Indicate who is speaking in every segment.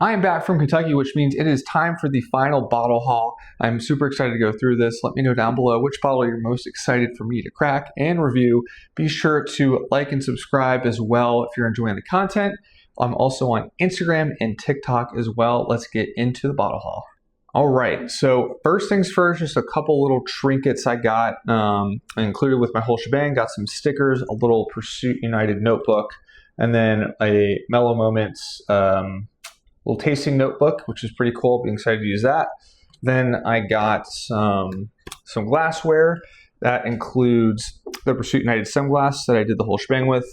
Speaker 1: I am back from Kentucky, which means it is time for the final bottle haul. I'm super excited to go through this. Let me know down below which bottle you're most excited for me to crack and review. Be sure to like and subscribe as well if you're enjoying the content. I'm also on Instagram and TikTok as well. Let's get into the bottle haul. All right, so first things first, just a couple little trinkets I got included with my whole shebang. Got some stickers, a little Pursuit United notebook, and then a Mellow Moments little tasting notebook, which is pretty cool. Being excited to use that. Then I got some glassware that includes the Pursuit United sunglass that I did the whole shebang with,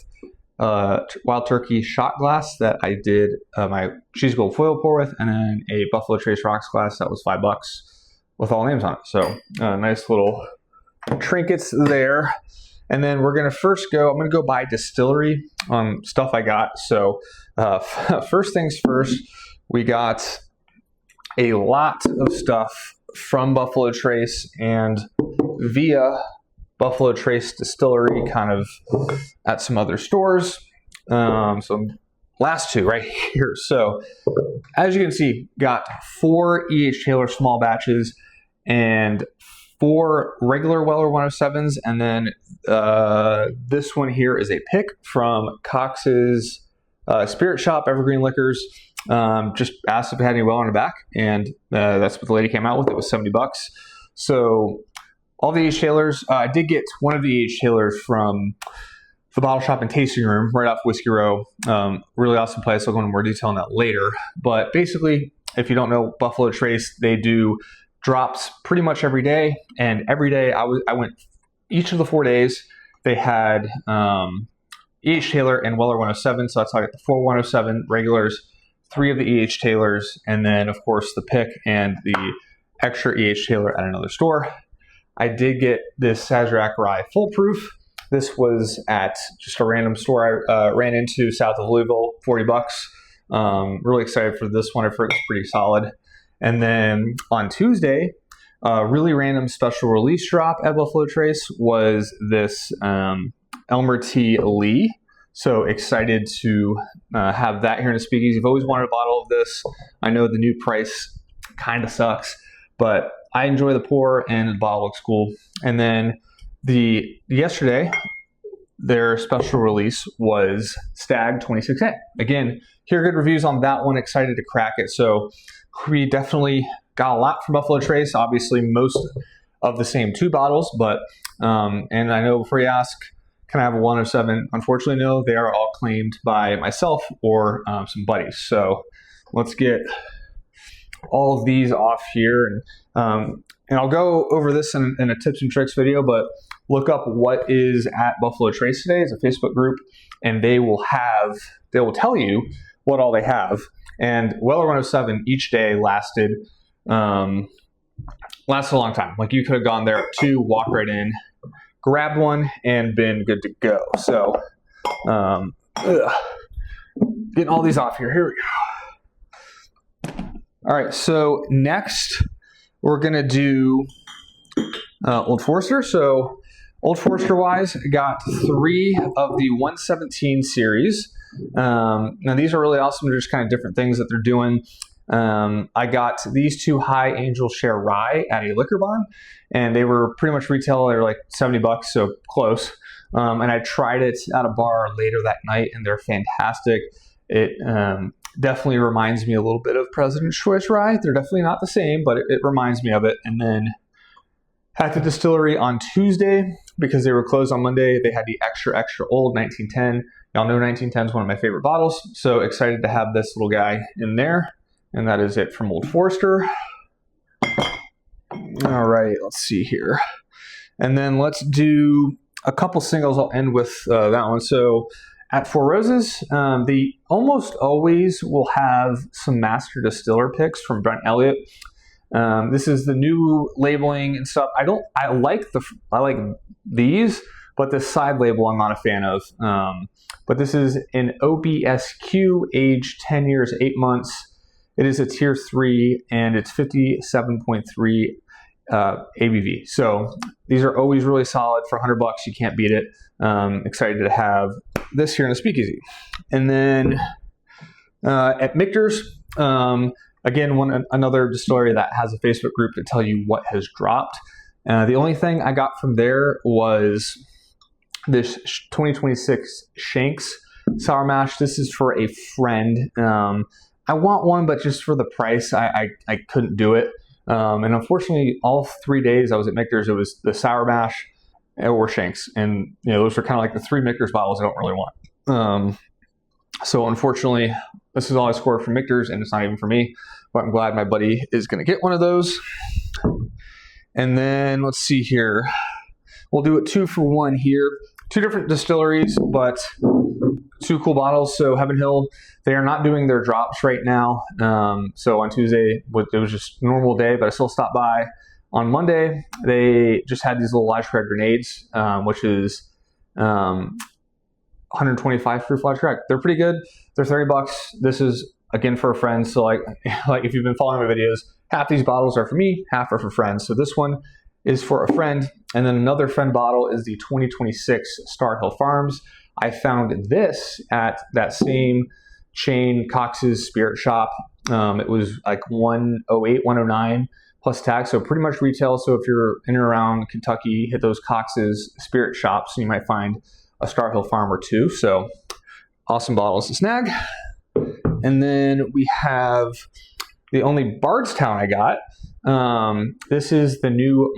Speaker 1: Wild Turkey shot glass that I did my cheese gold foil pour with, and then a Buffalo Trace rocks glass that was $5 with all names on it. So nice little trinkets there. And then we're gonna I'm gonna go buy Distillery on stuff I got. So first things first, we got a lot of stuff from Buffalo Trace and via Buffalo Trace Distillery, kind of at some other stores. So last two right here. So as you can see, got 4 E.H. Taylor small batches and 4 regular Weller 107s, and then this one here is a pick from Cox's Spirit Shop, Evergreen Liquors. Just asked if it had any Weller on the back, and that's what the lady came out with. It was $70. So all the E.H. Taylors, I did get one of the E.H. Taylors from the bottle shop and tasting room right off Whiskey Row. Really awesome place. I'll go into more detail on that later. But basically, if you don't know Buffalo Trace, they do drops pretty much every day, and every day I went each of the 4 days. They had E.H. Taylor and Weller 107, so that's how I got the 4 107 regulars, 3 of the E.H. Taylors, and then of course the pick and the extra E.H. Taylor at another store. I did get this Sazerac Rye Full Proof. This was at just a random store I ran into south of Louisville, $40. Really excited for this one. I've heard it's pretty solid. And then on Tuesday, really random special release drop at Buffalo Trace was this Elmer T. Lee. So excited to have that here in the Speakeasy. I've always wanted a bottle of this. I know the new price kind of sucks, but I enjoy the pour and the bottle looks cool. And then yesterday, their special release was Stag 26A. Again, hear good reviews on that one. Excited to crack it. So we definitely got a lot from Buffalo Trace. Obviously, most of the same 2 bottles, but and I know before you ask, can I have a 107? Unfortunately, no. They are all claimed by myself or some buddies. So let's get all of these off here, and I'll go over this in a tips and tricks video. But look up what is at Buffalo Trace today. It's a Facebook group, and they will tell you what all they have. And Weller 107 each day lasted a long time. Like, you could have gone there at 2, walked right in, grabbed one, and been good to go. So getting all these off here. Here we go. All right, so next we're gonna do Old Forester. So Old Forester wise, I got 3 of the 117 series. Now these are really awesome. They're just kind of different things that they're doing. I got these 2 High Angel Share Rye at a liquor barn, and they were pretty much retail. They were like $70, so close. And I tried it at a bar later that night, and they're fantastic. It definitely reminds me a little bit of President's Choice Rye. They're definitely not the same, but it reminds me of it. And then at the Distillery on Tuesday, because they were closed on Monday, they had the extra old 1910. Y'all know 1910 is one of my favorite bottles, so excited to have this little guy in there. And that is it from Old Forester. All right, let's see here. And then let's do a couple singles. I'll end with that one. So at Four Roses, they almost always will have some master distiller picks from Brent Elliott. This is the new labeling and stuff. I like these, but the side label I'm not a fan of. But this is an OBSQ, aged 10 years, 8 months. It is a tier 3, and it's 57.3 ABV. So these are always really solid for $100. You can't beat it. Excited to have this here in the Speakeasy. And then at Michter's, Again, another distillery that has a Facebook group to tell you what has dropped. The only thing I got from there was this 2026 Shanks Sour Mash. This is for a friend. I want one, but just for the price, I couldn't do it. And unfortunately, all 3 days I was at Michter's, it was the Sour Mash or Shanks. And, those are kind of like the 3 Michter's bottles I don't really want. So unfortunately, this is all I scored from Michter's, and it's not even for me. But I'm glad my buddy is going to get one of those. And then let's see here. We'll do it 2 for 1 here. 2 different distilleries, but 2 cool bottles. So Heaven Hill, they are not doing their drops right now. So on Tuesday, it was just a normal day, but I still stopped by. On Monday, they just had these little large crack grenades, which is 125 proof large crack. They're pretty good. They're $30. This is again for a friend. So like if you've been following my videos, half these bottles are for me, half are for friends. So this one is for a friend. And then another friend bottle is the 2026 Star Hill Farms. I found this at that same chain, Cox's Spirit Shop. It was like $108, $109 plus tax. So pretty much retail. So if you're in and around Kentucky, hit those Cox's Spirit Shops, and you might find a Star Hill Farm or 2. So awesome bottles to snag. And then we have the only Bardstown I got. This is the new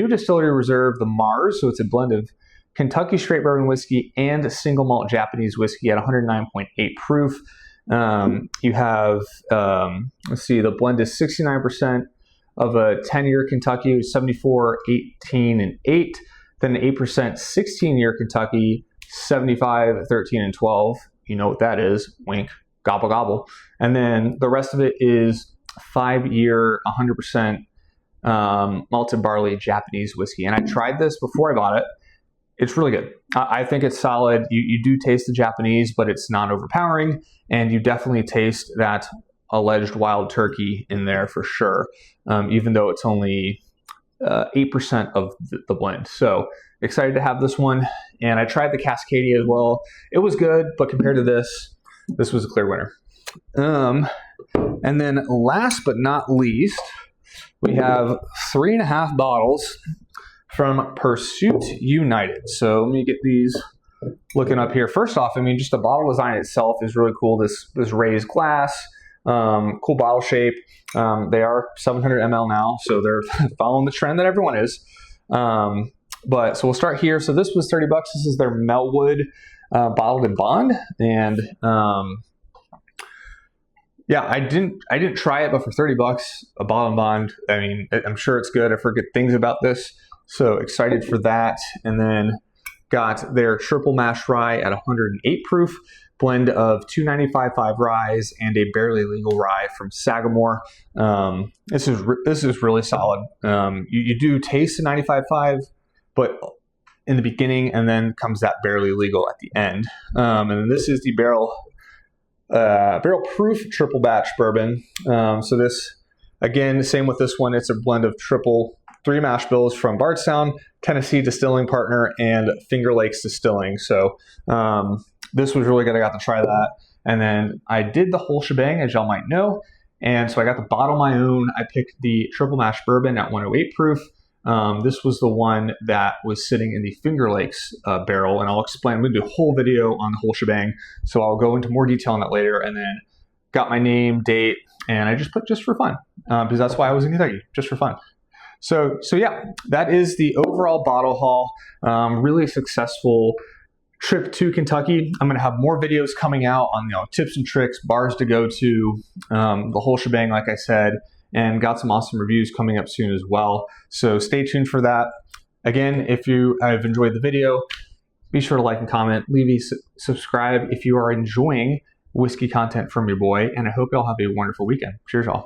Speaker 1: Distillery Reserve, the Mars. So it's a blend of Kentucky straight bourbon whiskey and a single malt Japanese whiskey at 109.8 proof. You have, let's see, the blend is 69% of a 10-year Kentucky, 74, 18, and 8. Then 8% 16-year Kentucky, 75, 13, and 12. You know what that is. Wink. Gobble, gobble. And then the rest of it is 5-year, 100% malted barley Japanese whiskey. And I tried this before I bought it. It's really good. I think it's solid. You do taste the Japanese, but it's not overpowering. And you definitely taste that alleged wild turkey in there for sure, even though it's only 8% of the blend. So excited to have this one. And I tried the Cascadia as well. It was good, but compared to this was a clear winner. And then last but not least, we have 3.5 bottles from Pursuit United. So let me get these looking up here. First off, I mean, just the bottle design itself is really cool. This raised glass, cool bottle shape. They are 700 ml now, so they're following the trend that everyone is. But so we'll start here. So this was $30. This is their Melwood bottled in bond, and yeah, I didn't try it, but for $30, a bottle in bond, I mean, I'm sure it's good. I've heard good things about this, so excited for that. And then got their triple mash rye at 108 proof, blend of 295.5 ryes and a barely legal rye from Sagamore. This is really solid. You do taste the 95.5, but in the beginning, and then comes that barely legal at the end. And then this is the barrel proof triple batch bourbon. So this, again, same with this one. It's a blend of 3 mash bills from Bardstown, Tennessee distilling partner, and Finger Lakes Distilling. So this was really good. I got to try that. And then I did the whole shebang, as y'all might know. And so I got the bottle my own. I picked the triple mash bourbon at 108 proof. This was the one that was sitting in the Finger Lakes barrel, and I'll explain. I'm going to do a whole video on the whole shebang, so I'll go into more detail on that later. And then got my name, date, and I just put just for fun, because that's why I was in Kentucky, just for fun. So yeah, that is the overall bottle haul. Really successful trip to Kentucky. I'm going to have more videos coming out on tips and tricks, bars to go to, the whole shebang, like I said. And got some awesome reviews coming up soon as well. So stay tuned for that. Again, if you have enjoyed the video, be sure to like and comment, leave a subscribe if you are enjoying whiskey content from your boy. And I hope y'all have a wonderful weekend. Cheers, y'all.